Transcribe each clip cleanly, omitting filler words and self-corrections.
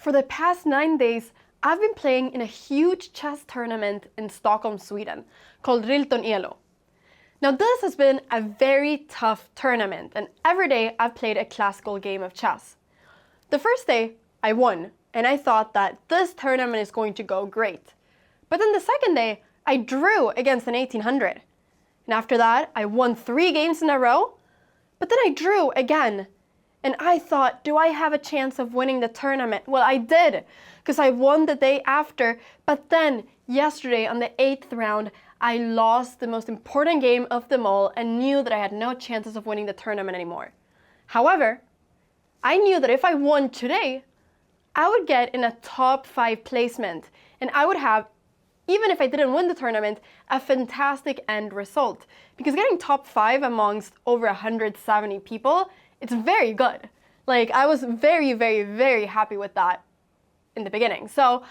For the past 9 days, I've been playing in a huge chess tournament in Stockholm, Sweden, called Rilton Elo. Now this has been a very tough tournament, and every day I've played a classical game of chess. The first day, I won, and I thought that this tournament is going to go great. But then the second day, I drew against an 1800. And after that, I won 3 games in a row, but then I drew again. And I thought, do I have a chance of winning the tournament? Well, I did, because I won the day after. But then, yesterday on the 8th round, I lost the most important game of them all and knew that I had no chances of winning the tournament anymore. However, I knew that if I won today, I would get in a top 5 placement. And I would have, even if I didn't win the tournament, a fantastic end result. Because getting top 5 amongst over 170 people, it's very good. Like, I was very, very, very happy with that in the beginning. So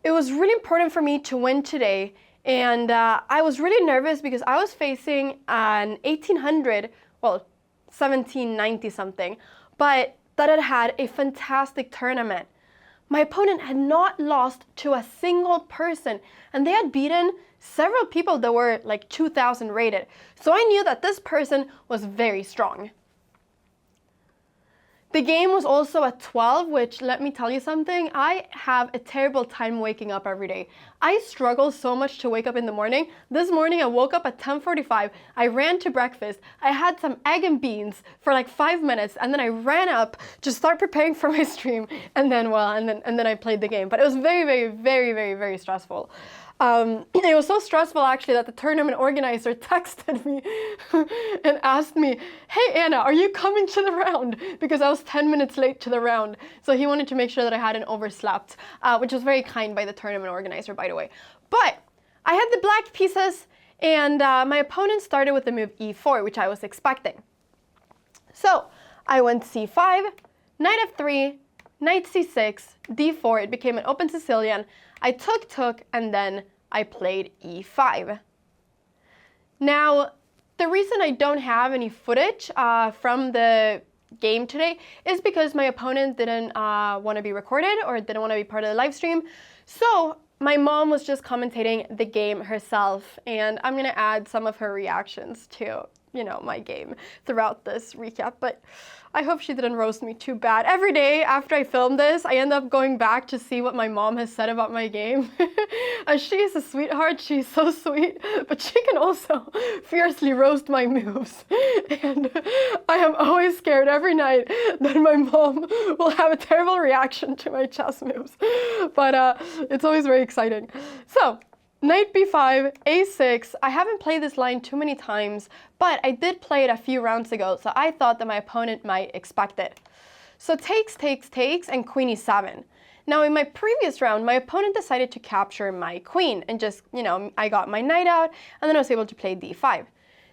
it was really important for me to win today. And I was really nervous because I was facing an 1800, well, 1790 something, but that had had a fantastic tournament. My opponent had not lost to a single person, and they had beaten several people that were like 2000 rated. So I knew that this person was very strong. The game was also at 12, which, let me tell you something, I have a terrible time waking up every day. I struggle so much to wake up in the morning. This morning I woke up at 10:45, I ran to breakfast, I had some egg and beans for like 5 minutes, and then I ran up to start preparing for my stream, and then I played the game. But it was very, very, very, very, very stressful. It was so stressful actually that the tournament organizer texted me and asked me, "Hey Anna, are you coming to the round?" Because I was 10 minutes late to the round. So he wanted to make sure that I hadn't overslept, which was very kind by the tournament organizer, by the way. But I had the black pieces, and my opponent started with the move e4, which I was expecting. So I went c5, knight f3, knight c6, d4, it became an open Sicilian. I took, and then I played e5. Now, the reason I don't have any footage from the game today is because my opponent didn't want to be recorded or didn't want to be part of the live stream. So my mom was just commentating the game herself, and I'm going to add some of her reactions to, my game throughout this recap. But I hope she didn't roast me too bad. Every day after I film this, I end up going back to see what my mom has said about my game. She is a sweetheart, she's so sweet, but she can also fiercely roast my moves. And I am always scared every night that my mom will have a terrible reaction to my chess moves. But it's always very exciting. So, knight b5, a6, I haven't played this line too many times, but I did play it a few rounds ago, so I thought that my opponent might expect it. So takes, and queen e7. Now in my previous round, my opponent decided to capture my queen, and just, I got my knight out, and then I was able to play d5.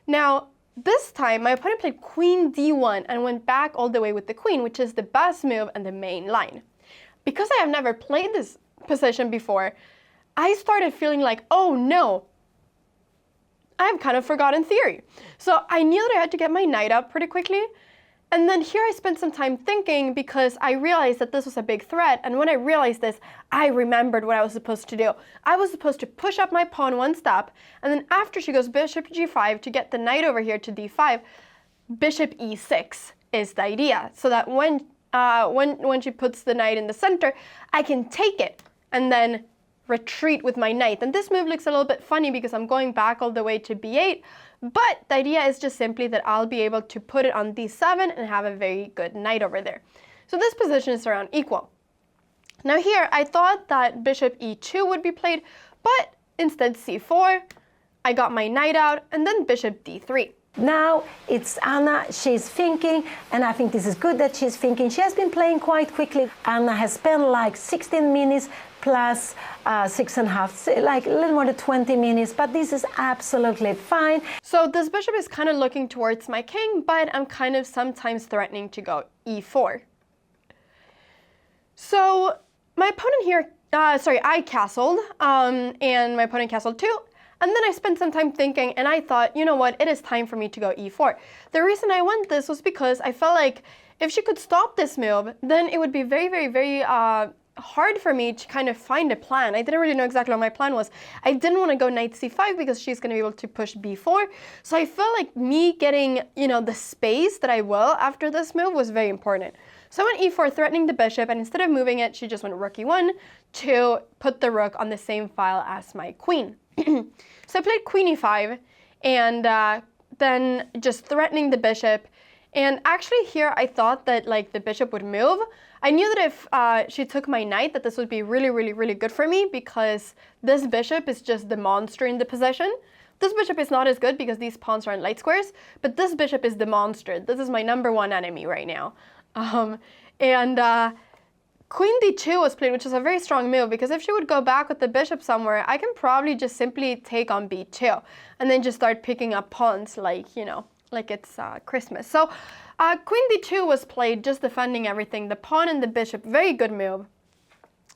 Now, this time, my opponent played queen d1 and went back all the way with the queen, which is the best move and the main line. Because I have never played this position before, I started feeling like, oh no, I've kind of forgotten theory. So I knew that I had to get my knight up pretty quickly. And then here I spent some time thinking because I realized that this was a big threat. And when I realized this, I remembered what I was supposed to do. I was supposed to push up my pawn 1 step. And then after she goes bishop to g5 to get the knight over here to d5, bishop e6 is the idea. So that when she puts the knight in the center, I can take it and then retreat with my knight. And this move looks a little bit funny because I'm going back all the way to b8, but the idea is just simply that I'll be able to put it on d7 and have a very good knight over there. So this position is around equal. Now here, I thought that bishop e2 would be played, but instead c4, I got my knight out, and then bishop d3. Now it's Anna, she's thinking, and I think this is good that she's thinking. She has been playing quite quickly. Anna has spent like 16 minutes plus 6.5, like a little more than 20 minutes, but this is absolutely fine. So this bishop is kind of looking towards my king, but I'm kind of sometimes threatening to go e4. So my opponent here, I castled, and my opponent castled too. And then I spent some time thinking, and I thought, you know what, it is time for me to go e4. The reason I went this was because I felt like if she could stop this move, then it would be very, very, very hard for me to kind of find a plan. I didn't really know exactly what my plan was. I didn't want to go knight c5 because she's going to be able to push b4. So I felt like me getting, you know, the space that I will after this move was very important. So I went e4, threatening the bishop, and instead of moving it, she just went rook e1 to put the rook on the same file as my queen. So I played queen e5, and then just threatening the bishop. And actually here I thought that like the bishop would move. I knew that if she took my knight, that this would be really, really, really good for me, because this bishop is just the monster in the position. This bishop is not as good because these pawns are in light squares, but this bishop is the monster. This is my #1 enemy right now. Queen d2 was played, which is a very strong move, because if she would go back with the bishop somewhere, I can probably just simply take on b2 and then just start picking up pawns like, you know, like it's Christmas. So queen d2 was played, just defending everything, the pawn and the bishop, very good move.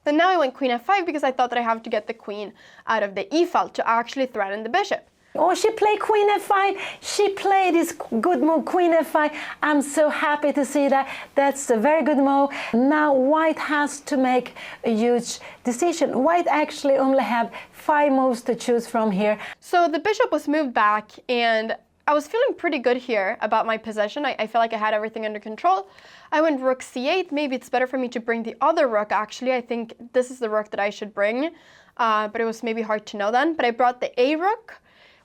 Then now I went queen f5 because I thought that I have to get the queen out of the e file to actually threaten the bishop. Oh, she played queen f5. She played this good move, queen f5. I'm so happy to see that. That's a very good move. Now white has to make a huge decision. White actually only have 5 moves to choose from here. So the bishop was moved back, and I was feeling pretty good here about my position. I felt like I had everything under control. I went rook c8. Maybe it's better for me to bring the other rook, actually. I think this is the rook that I should bring, but it was maybe hard to know then. But I brought the a rook,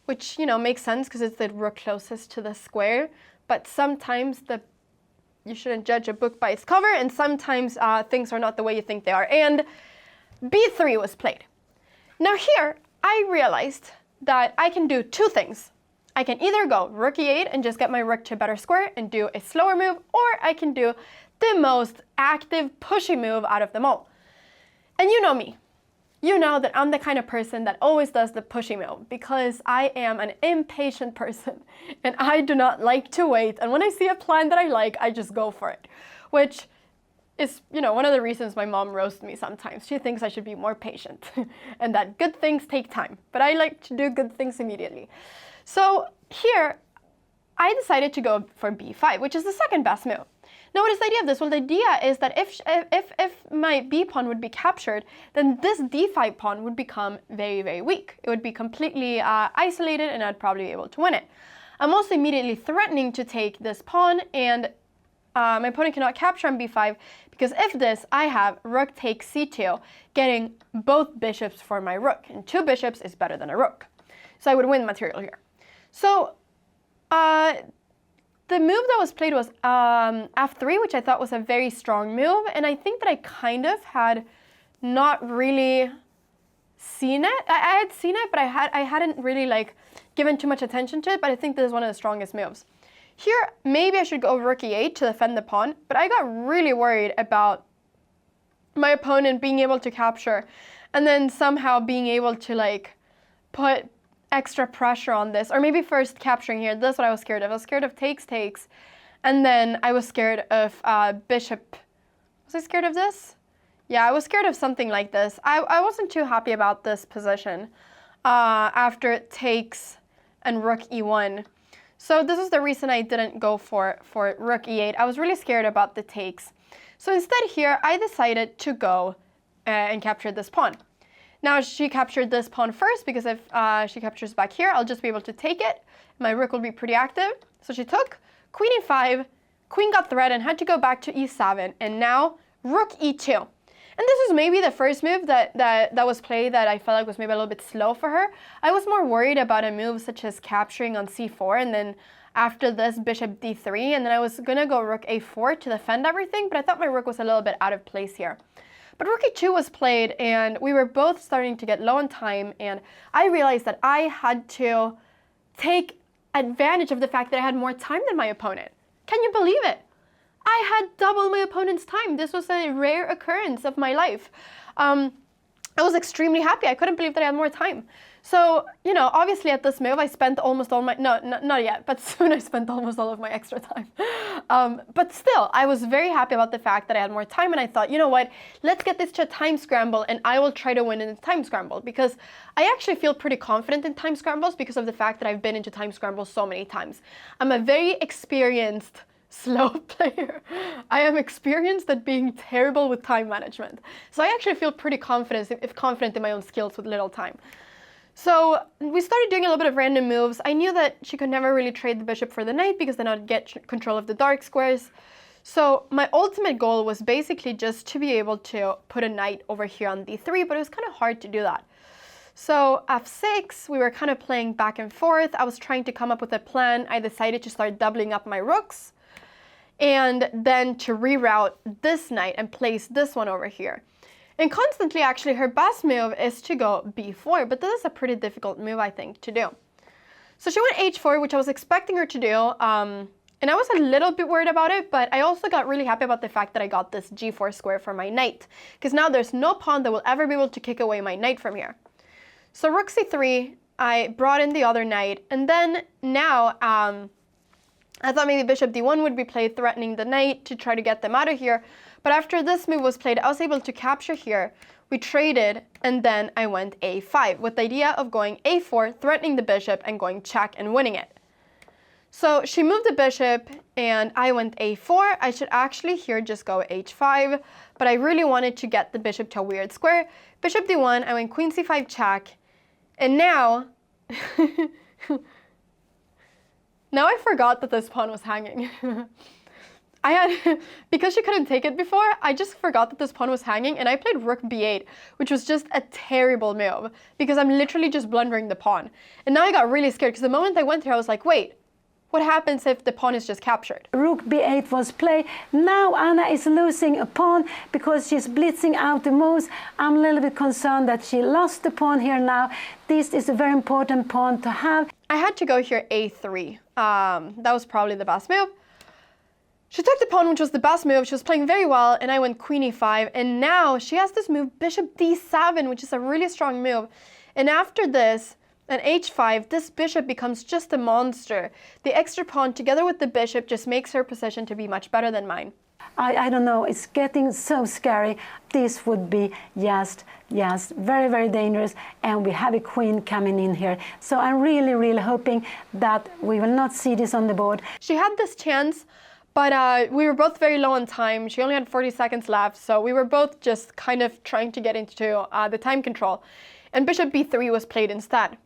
which, you know, makes sense because it's the rook closest to the square. But sometimes you shouldn't judge a book by its cover, and sometimes things are not the way you think they are. And b3 was played. Now here, I realized that I can do 2 things. I can either go rook e8 and just get my rook to a better square and do a slower move, or I can do the most active, pushy move out of them all. And you know me. You know that I'm the kind of person that always does the pushy move, because I am an impatient person and I do not like to wait. And when I see a plan that I like, I just go for it, which is, you know, one of the reasons my mom roasts me sometimes. She thinks I should be more patient and that good things take time, but I like to do good things immediately. So here, I decided to go for b5, which is the second best move. Now, what is the idea of this? Well, the idea is that if my b pawn would be captured, then this d5 pawn would become very, very weak. It would be completely isolated, and I'd probably be able to win it. I'm also immediately threatening to take this pawn, and my opponent cannot capture on b5, because if this, I have rook takes c2, getting both bishops for my rook, and 2 bishops is better than a rook. So I would win material here. So the move that was played was f3, which I thought was a very strong move, and I think that I kind of had not really seen it. I had seen it, but I hadn't really like given too much attention to it, but I think this is one of the strongest moves. Here, maybe I should go rook e8 to defend the pawn, but I got really worried about my opponent being able to capture and then somehow being able to like put extra pressure on this, or maybe first capturing here. That's what I was scared of. I was scared of takes, and then I was scared of bishop. Was I scared of this? Yeah, I was scared of something like this. I wasn't too happy about this position after it takes and rook e1. So this is the reason I didn't go for rook e8. I was really scared about the takes. So instead here, I decided to go and capture this pawn. Now she captured this pawn first, because if she captures back here, I'll just be able to take it. My rook will be pretty active. So she took queen e5, queen got threatened, had to go back to e7, and now rook e2. And this was maybe the first move that was played that I felt like was maybe a little bit slow for her. I was more worried about a move such as capturing on c4, and then after this bishop d3, and then I was gonna go rook a4 to defend everything, but I thought my rook was a little bit out of place here. But rook e2 was played, and we were both starting to get low on time, and I realized that I had to take advantage of the fact that I had more time than my opponent. Can you believe it? I had double my opponent's time. This was a rare occurrence of my life. I was extremely happy. I couldn't believe that I had more time. So, obviously at this move, I spent almost all my, no, not yet, but soon I spent almost all of my extra time. But still, I was very happy about the fact that I had more time, and I thought, you know what, let's get this to a time scramble, and I will try to win in the time scramble, because I actually feel pretty confident in time scrambles because of the fact that I've been into time scrambles so many times. I'm a very experienced slow player. I am experienced at being terrible with time management. So I actually feel pretty confident in my own skills with little time. So we started doing a little bit of random moves. I knew that she could never really trade the bishop for the knight because then I'd get control of the dark squares. So my ultimate goal was basically just to be able to put a knight over here on d3, but it was kind of hard to do that. So f6, we were kind of playing back and forth. I was trying to come up with a plan. I decided to start doubling up my rooks, and then to reroute this knight and place this one over here. And constantly, actually, her best move is to go b4, but this is a pretty difficult move, I think, to do. So she went h4, which I was expecting her to do, and I was a little bit worried about it, but I also got really happy about the fact that I got this g4 square for my knight, because now there's no pawn that will ever be able to kick away my knight from here. So rook c3, I brought in the other knight, and then now, I thought maybe bishop d1 would be played, threatening the knight to try to get them out of here. But after this move was played, I was able to capture here. We traded, and then I went a5 with the idea of going a4, threatening the bishop, and going check and winning it. So she moved the bishop, and I went a4. I should actually here just go h5, but I really wanted to get the bishop to a weird square. Bishop d1, I went queen c5 check, and now... Now I forgot that this pawn was hanging. Because she couldn't take it before, I just forgot that this pawn was hanging, and I played rook b8, which was just a terrible move, because I'm literally just blundering the pawn. And now I got really scared, because the moment I went there, I was like, wait, what happens if the pawn is just captured? Rook b8 was played. Now Anna is losing a pawn because she's blitzing out the moves. I'm a little bit concerned that she lost the pawn here now. This is a very important pawn to have. I had to go here a3. That was probably the best move. She took the pawn, which was the best move. She was playing very well, and I went queen e5. And now she has this move, bishop d7, which is a really strong move. And after this, at h5, this bishop becomes just a monster. The extra pawn, together with the bishop, just makes her position to be much better than mine. I don't know, it's getting so scary. This would be just very, very dangerous, and we have a queen coming in here. So I'm really, really hoping that we will not see this on the board. She had this chance, but we were both very low on time. She only had 40 seconds left, so we were both just kind of trying to get into the time control. And bishop b3 was played instead.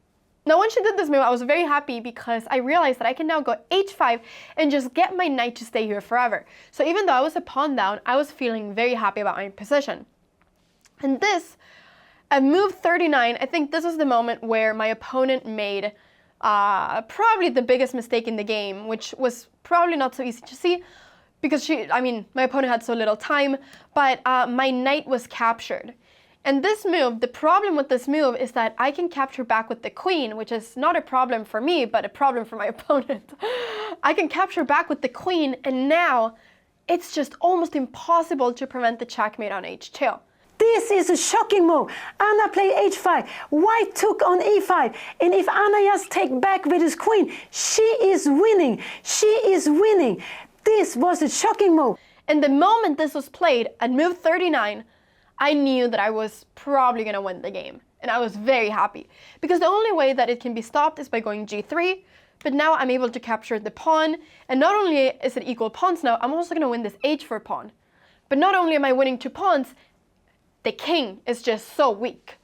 Now, when she did this move, I was very happy because I realized that I can now go h5 and just get my knight to stay here forever. So even though I was a pawn down, I was feeling very happy about my position. And this, at move 39, I think this was the moment where my opponent made probably the biggest mistake in the game, which was probably not so easy to see because my opponent had so little time, but my knight was captured. And this move, the problem with this move is that I can capture back with the queen, which is not a problem for me, but a problem for my opponent. I can capture back with the queen, and now it's just almost impossible to prevent the checkmate on h2. This is a shocking move. Anna played h5. White took on e5. And if Anna just take back with his queen, she is winning. She is winning. This was a shocking move. And the moment this was played at move 39, I knew that I was probably going to win the game. And I was very happy. Because the only way that it can be stopped is by going g3. But now I'm able to capture the pawn. And not only is it equal pawns now, I'm also going to win this h4 pawn. But not only am I winning 2 pawns, the king is just so weak.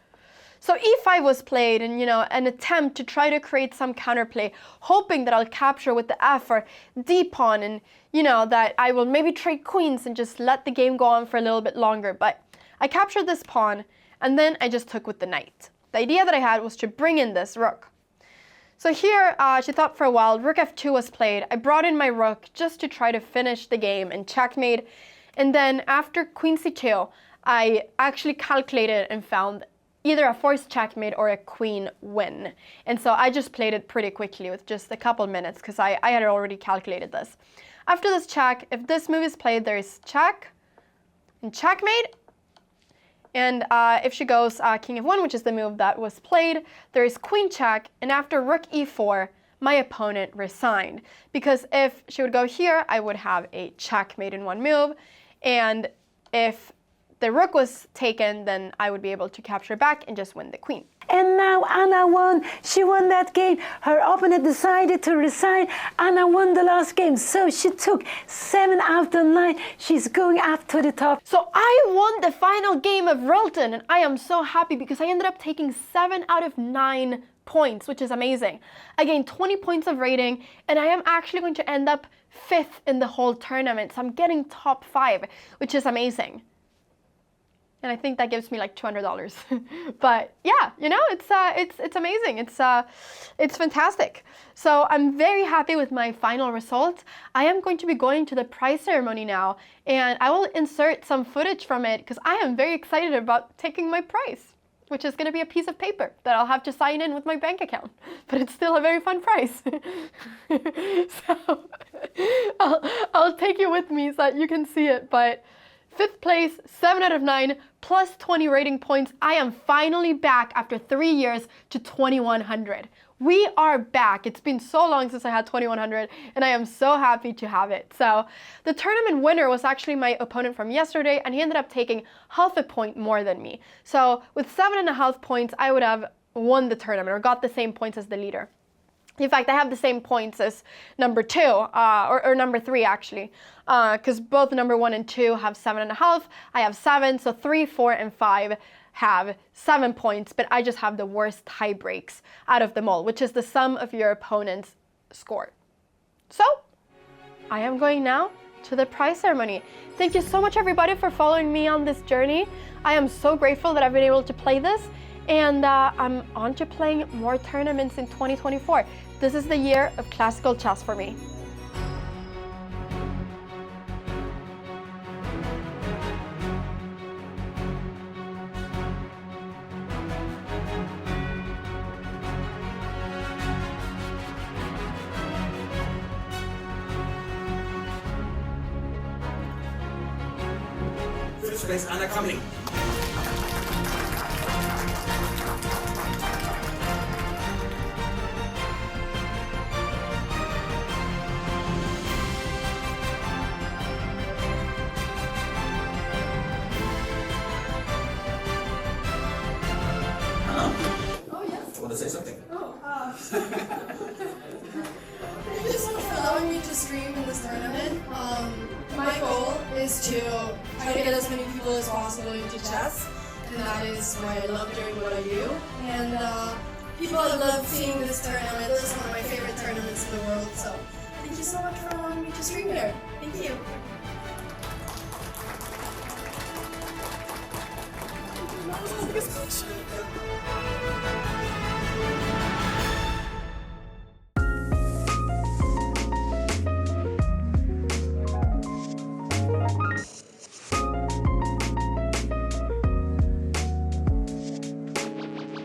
So e5 was played, and an attempt to try to create some counterplay, hoping that I'll capture with the f or d pawn, and that I will maybe trade queens and just let the game go on for a little bit longer. But I captured this pawn, and then I just took with the knight. The idea that I had was to bring in this rook. So here, she thought for a while, rook f2 was played. I brought in my rook just to try to finish the game and checkmate. And then after queen c2, I actually calculated and found either a forced checkmate or a queen win. And so I just played it pretty quickly with just a couple minutes because I had already calculated this. After this check, if this move is played, there is check and checkmate. And if she goes king f1, which is the move that was played, there is queen check, and after rook e4, my opponent resigned. Because if she would go here, I would have a checkmate in one move, and if the rook was taken, then I would be able to capture back and just win the queen. And now Anna won. She won that game. Her opponent decided to resign. Anna won the last game. So she took 7 out of 9. She's going up to the top. So I won the final game of Rilton, and I am so happy because I ended up taking 7 out of 9 points, which is amazing. I gained 20 points of rating, and I am actually going to end up 5th in the whole tournament. So I'm getting top 5, which is amazing. And I think that gives me like $200. But yeah, you know, it's amazing. It's fantastic. So I'm very happy with my final result. I am going to be going to the prize ceremony now, and I will insert some footage from it because I am very excited about taking my prize, which is going to be a piece of paper that I'll have to sign in with my bank account. But it's still a very fun prize. So I'll take you with me so that you can see it. But 5th place, 7 out of 9, plus 20 rating points. I am finally back after 3 years to 2100. We are back. It's been so long since I had 2100, and I am so happy to have it. So the tournament winner was actually my opponent from yesterday, and he ended up taking half a point more than me. So with 7.5 points, I would have won the tournament or got the same points as the leader. In fact, I have the same points as number 2, or number 3 actually, because both number 1 and 2 have 7.5. I have 7, so 3, 4, and 5 have 7 points, but I just have the worst tie breaks out of them all, which is the sum of your opponent's score. So, I am going now to the prize ceremony. Thank you so much everybody for following me on this journey. I am so grateful that I've been able to play this, and I'm on to playing more tournaments in 2024. This is the year of classical chess for me. First place, Anna Cramling. Want to say something? Thank you so much for allowing me to stream in this tournament. My goal is to try to get as many people as possible into chess, and that is why I love doing what I do. And people love seeing this tournament. This is one of my favorite tournaments in the world, so thank you so much for allowing me to stream here. Thank you. That was the biggest question.